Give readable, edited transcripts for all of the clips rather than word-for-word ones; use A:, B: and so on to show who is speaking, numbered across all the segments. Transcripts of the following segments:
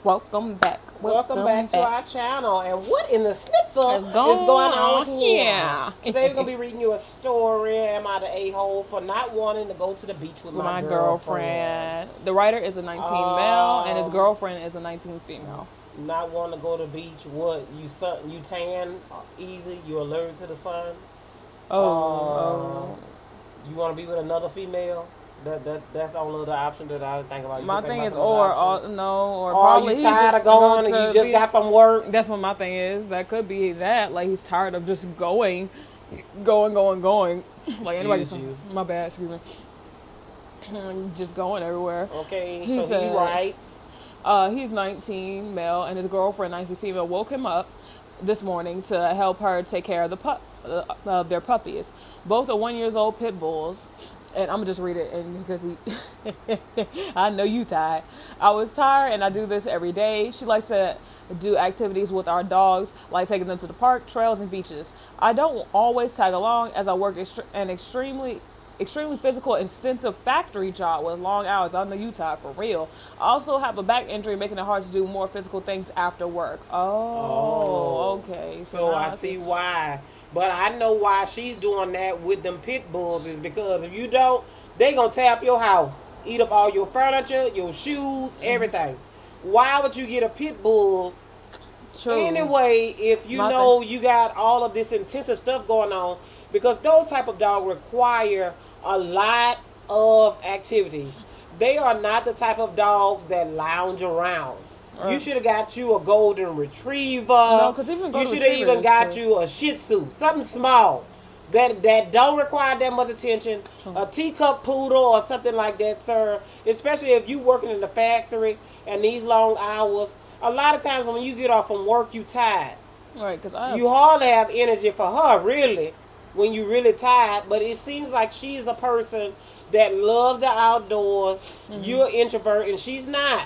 A: Welcome back.
B: Welcome back to our channel. And what in the schnitzel
A: What's
B: is going on here?
A: here?
B: Today we're going to be reading you a story. Am I the a-hole for not wanting to go to the beach with my girlfriend?
A: The writer is a 19 male and his girlfriend is a 19 female.
B: Not wanting to go to the beach. What? You tan easy? You allergic to the sun? You want to be with another female? That's the only other option that I think about.
A: My thing is,
B: probably you tired of going and you just got from work.
A: That's what my thing is. That could be that. Like he's tired of just going. Like anybody. My bad. Excuse me. Just going everywhere.
B: Okay. He writes.
A: He's 19 male and his girlfriend 19 female woke him up this morning to help her take care of their puppies. Both are 1 year old pit bulls. And I'm going to just read it and because I know you tired. I was tired and I do this every day. She likes to do activities with our dogs, like taking them to the park, trails, and beaches. I don't always tag along as I work an extremely physical, extensive factory job with long hours. I know you tired for real. I also have a back injury, making it hard to do more physical things after work. Oh. Okay.
B: So I see why. But I know why she's doing that with them pit bulls is because if you don't, they gonna tear up your house, eat up all your furniture, your shoes, everything. Why would you get a pit bulls?
A: True.
B: Anyway, if you know you got all of this intensive stuff going on, because those type of dogs require a lot of activities. They are not the type of dogs that lounge around. You should have got you a golden retriever.
A: No, because even
B: you should have even got you a Shih Tzu, something small that don't require that much attention. A teacup poodle or something like that, sir. Especially if you working in the factory and these long hours. A lot of times when you get off from work, you tired.
A: Right, because
B: you hardly have energy for her, really, when you really tired. But it seems like she's a person that loves the outdoors. Mm-hmm. You're an introvert and she's not.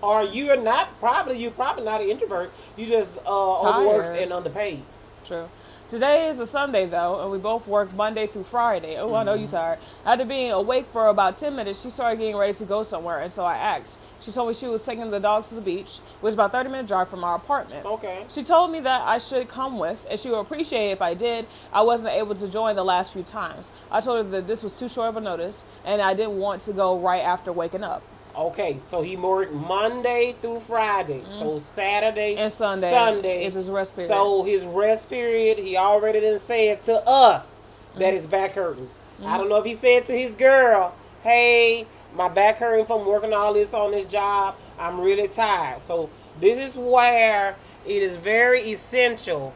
B: Or you're probably not an introvert. You just overworked and underpaid.
A: True. Today is a Sunday, though, and we both work Monday through Friday. Oh, I know you're tired. After being awake for about 10 minutes, she started getting ready to go somewhere, and so I asked. She told me she was taking the dogs to the beach, which is about a 30-minute drive from our apartment.
B: Okay.
A: She told me that I should come with, and she would appreciate it if I did. I wasn't able to join the last few times. I told her that this was too short of a notice, and I didn't want to go right after waking up.
B: Okay, so he worked Monday through Friday. So Saturday
A: and Sunday is his rest period.
B: So his rest period, he already done said to us that his back hurting. I don't know if he said to his girl, hey, my back hurting from working all this on this job. I'm really tired. So this is where it is very essential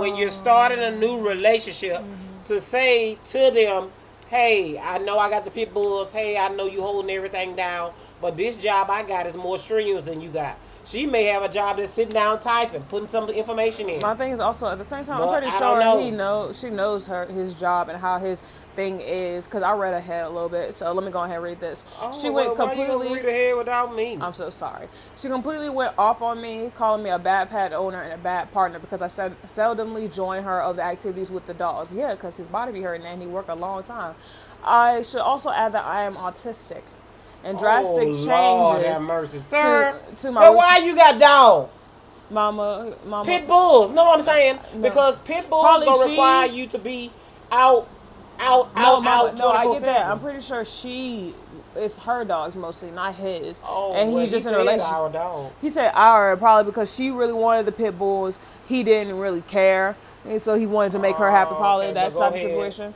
B: when you're starting a new relationship to say to them, hey, I know I got the pit bulls. Hey, I know you holding everything down. But this job I got is more strenuous than you got. She may have a job that's sitting down typing, putting some information in.
A: My thing is also at the same time, I'm pretty sure she knows his job and how his thing is, because I read ahead a little bit. So let me go ahead and read this. She went completely.
B: Why you gonna read ahead without me?
A: I'm so sorry. She completely went off on me, calling me a bad pet owner and a bad partner because I seldomly join her of the activities with the dogs. Yeah, because his body be hurting and he worked a long time. I should also add that I am autistic. And drastic changes.
B: Lord have mercy, sir.
A: To my
B: but why you got dogs?
A: Mama.
B: Pit bulls. No, I'm saying because pit bulls gonna require you to be out.
A: No, I get that. I'm pretty sure it's her dogs mostly, not his. And he's just in a relationship.
B: Our dog.
A: He said our, probably because she really wanted the pit bulls. He didn't really care, and so he wanted to make her happy. Probably that type of situation.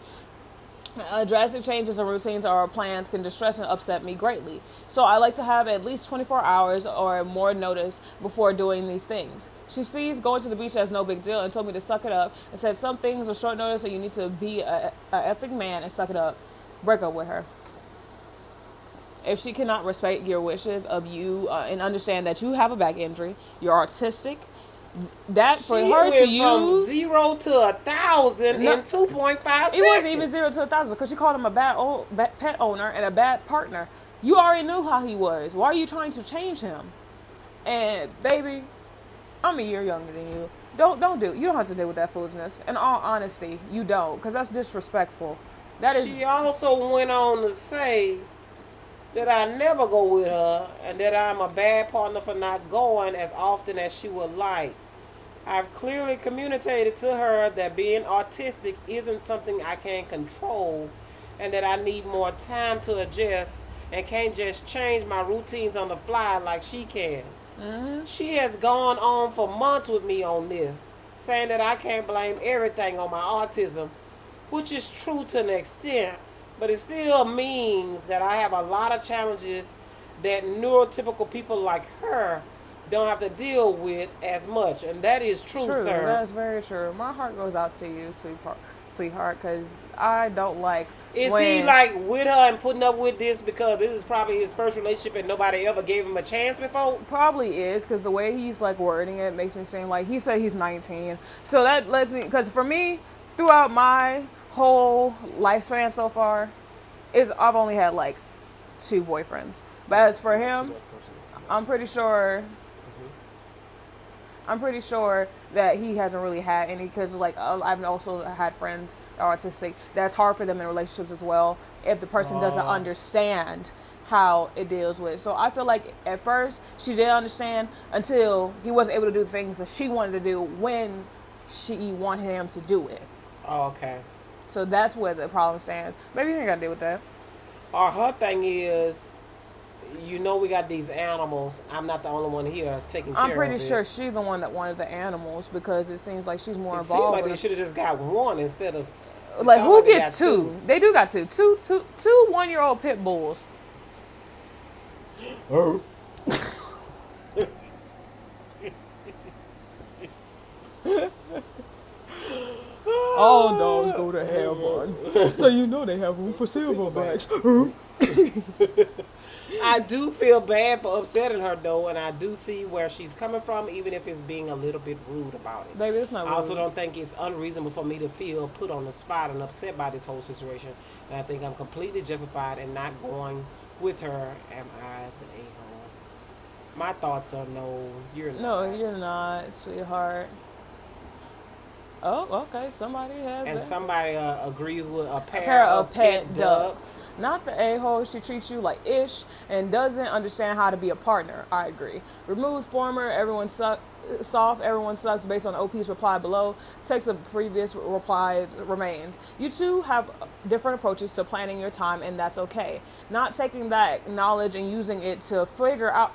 A: Drastic changes in routines or plans can distress and upset me greatly. So I like to have at least 24 hours or more notice before doing these things. She sees going to the beach as no big deal and told me to suck it up and said some things are short notice and you need to be a effing man and suck it up. Break up with her. If she cannot respect your wishes of you and understand that you have a back injury, you're autistic, that for her to use
B: from 0 to 1,000 in 2.5 seconds.
A: It wasn't even 0 to 1,000 because she called him a bad pet owner and a bad partner. You already knew how he was. Why are you trying to change him? And baby, I'm a year younger than you. You don't have to deal with that foolishness. In all honesty, you don't, because that's disrespectful.
B: She also went on to say that I never go with her and that I'm a bad partner for not going as often as she would like. I've clearly communicated to her that being autistic isn't something I can control and that I need more time to adjust and can't just change my routines on the fly like she can. She has gone on for months with me on this, saying that I can't blame everything on my autism, which is true to an extent, but it still means that I have a lot of challenges that neurotypical people like her don't have to deal with as much. And that is true,
A: True,
B: sir.
A: that's very true. My heart goes out to you, sweetheart, because I don't like
B: Is he
A: when.
B: like with her and putting up with this because this is probably his first relationship and nobody ever gave him a chance before?
A: Probably is because the way he's like wording it makes me seem like he said he's 19. So that lets me, because for me, throughout my whole lifespan so far, is I've only had like two boyfriends. But as for him, I'm pretty sure I'm pretty sure that he hasn't really had any because, like, I've also had friends that are autistic. That's hard for them in relationships as well if the person doesn't understand how it deals with. So I feel like at first she didn't understand until he wasn't able to do the things that she wanted to do when she wanted him to do it.
B: Oh, okay.
A: So that's where the problem stands. Maybe you ain't got to deal with that.
B: Or her thing is, you know, we got these animals. I'm not the only one here taking care
A: I'm
B: of
A: pretty
B: it.
A: sure she's the one that wanted the animals because it seems like she's more
B: It seemed
A: involved
B: like
A: with
B: they
A: it.
B: should have just got one instead of. It
A: Like,
B: sound
A: who
B: they
A: gets
B: got
A: two? They do got two. Two 1-year-old pit bulls.
B: Oh.
A: All dogs go to heaven. So you know they have room for silverbacks.
B: I do feel bad for upsetting her though, and I do see where she's coming from, even if it's being a little bit rude about it.
A: Baby, it's not
B: I also
A: rude.
B: don't think it's unreasonable for me to feel put on the spot and upset by this whole situation. And I think I'm completely justified in not going with her. Am I the a-hole? My thoughts are no, you're not.
A: No, you're not, sweetheart. Oh, okay. Somebody has
B: And
A: that.
B: somebody agrees with a
A: A
B: pair,
A: pair
B: of
A: of
B: pet
A: pet
B: ducks.
A: ducks. Not the a-hole. She treats you like ish and doesn't understand how to be a partner. I agree. Remove former, everyone soft, everyone sucks based on OP's reply below. Text of previous replies remains. You two have different approaches to planning your time, and that's okay. Not taking that knowledge and using it to figure out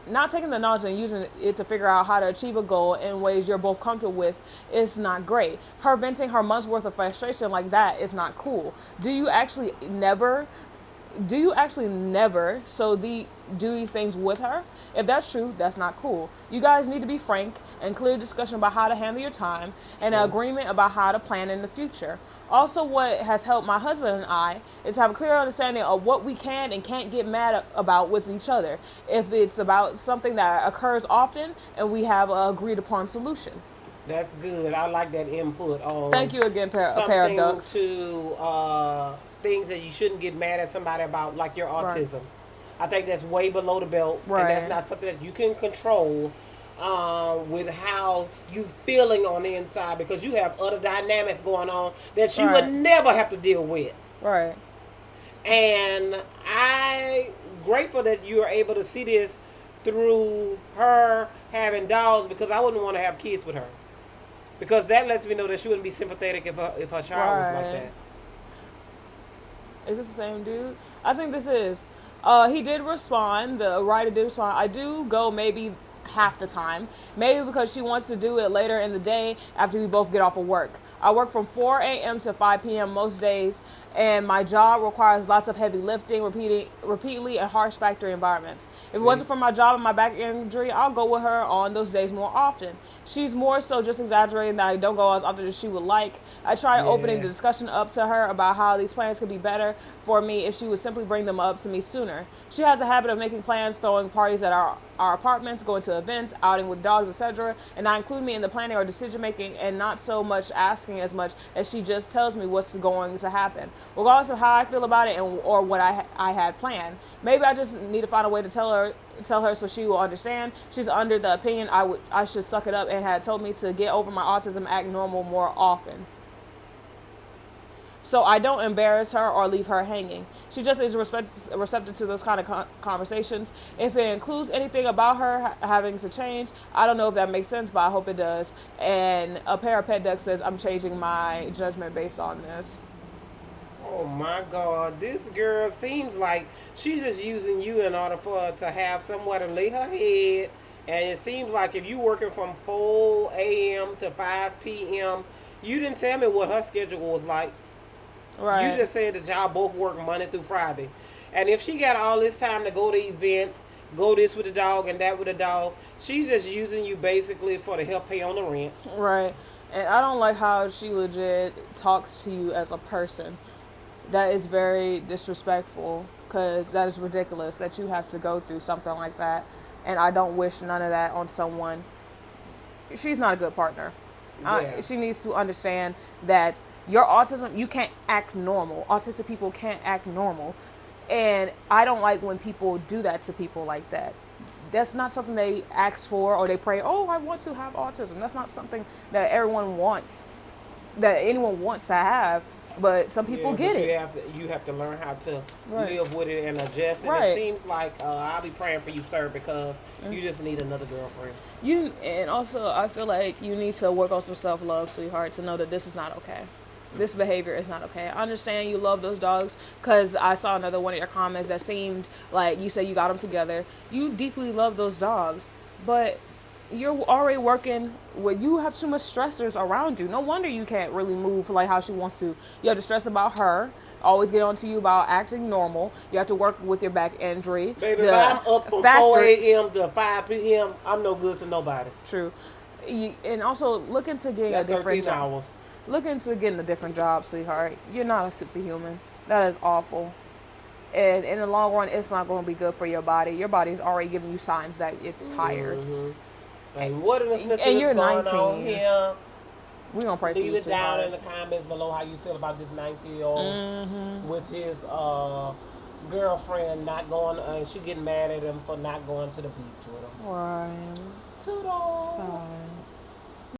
A: not taking the knowledge and using it to figure out how to achieve a goal in ways you're both comfortable with is not great. Her venting her month's worth of frustration like that is not cool. Do you actually never do these things with her? If that's true, that's not cool. You guys need to be frank and clear discussion about how to handle your time and an agreement about how to plan in the future. Also, what has helped my husband and I is have a clear understanding of what we can and can't get mad about with each other if it's about something that occurs often and we have an agreed upon solution.
B: That's good. I like that input on
A: Thank you again, a pair of
B: something
A: ducks.
B: to things that you shouldn't get mad at somebody about, like your
A: Right.
B: autism. I think that's way below the belt, and that's
A: Right.
B: not something that you can control with how you feeling on the inside, because you have other dynamics going on that you would
A: Right.
B: never have to deal with.
A: Right.
B: And I grateful that you are able to see this through her having dogs, because I wouldn't want to have kids with her. Because that lets me know that she wouldn't be sympathetic if her child was like
A: Right.
B: that.
A: Is this the same dude? I think this is. He did respond. The writer did respond. I do go maybe half the time. Maybe because she wants to do it later in the day after we both get off of work. I work from 4 a.m. to 5 p.m. most days, and my job requires lots of heavy lifting, repeatedly, and harsh factory environments. If it wasn't for my job and my back injury, I'll go with her on those days more often. She's more so just exaggerating that I don't go as often as she would like. I tried opening the discussion up to her about how these plans could be better for me if she would simply bring them up to me sooner. She has a habit of making plans, throwing parties at our apartments, going to events, outing with dogs, etc., and not include me in the planning or decision making, and not so much asking as much as she just tells me what's going to happen, regardless of how I feel about it or what I had planned. Maybe I just need to find a way to tell her so she will understand. She's under the opinion I should suck it up and had told me to get over my autism, act normal more often. so I don't embarrass her or leave her hanging. She just is receptive to those kind of conversations. If it includes anything about her having to change, I don't know if that makes sense, but I hope it does. And a Pet Deck says, I'm changing my judgment based on this.
B: Oh my God, this girl seems like she's just using you in order for her to have somewhere to lay her head. And it seems like if you working from 4 a.m. to 5 p.m., you didn't tell me what her schedule was like.
A: Right.
B: You just said that y'all both work Monday through Friday. And if she got all this time to go to events, go this with the dog and that with the dog, she's just using you basically for to help pay on the rent.
A: Right. And I don't like how she legit talks to you as a person. That is very disrespectful because that is ridiculous that you have to go through something like that. And I don't wish none of that on someone. She's not a good partner.
B: Yeah.
A: She needs to understand that your autism, you can't act normal. Autistic people can't act normal. And I don't like when people do that to people like that. That's not something they ask for or they pray, oh, I want to have autism. That's not something that everyone wants, that anyone wants to have. But some people get
B: but
A: it.
B: you have to learn how to
A: Right.
B: live with it and adjust. And
A: Right.
B: it seems like I'll be praying for you, sir, because you just need another girlfriend.
A: And also I feel like you need to work on some self-love, sweetheart, to know that this is not okay. This behavior is not okay. I understand you love those dogs because I saw another one of your comments that seemed like you said you got them together. You deeply love those dogs, but you're already working with, you have too much stressors around you. No wonder you can't really move like how she wants to. You have to stress about her, always get on to you about acting normal. You have to work with your back injury.
B: Baby, if I'm up from 4 a.m. to 5 p.m., I'm no good to nobody.
A: True. And also look into getting a
B: That's
A: different
B: 13
A: job.
B: hours.
A: Look into getting a different job, sweetheart. You're not a superhuman. That is awful. And in the long run, it's not going to be good for your body. Your body's already giving you signs that it's tired.
B: Mm-hmm. Like, what in the Smith
A: And
B: is
A: you're
B: going
A: 19.
B: on here?
A: We're going to pray for
B: Leave
A: you,
B: it down in
A: sweetheart.
B: the comments below how you feel about this 19-year-old with his girlfriend not going. She getting mad at him for not going to the beach with him.
A: Right.
B: Toodles.
A: Bye.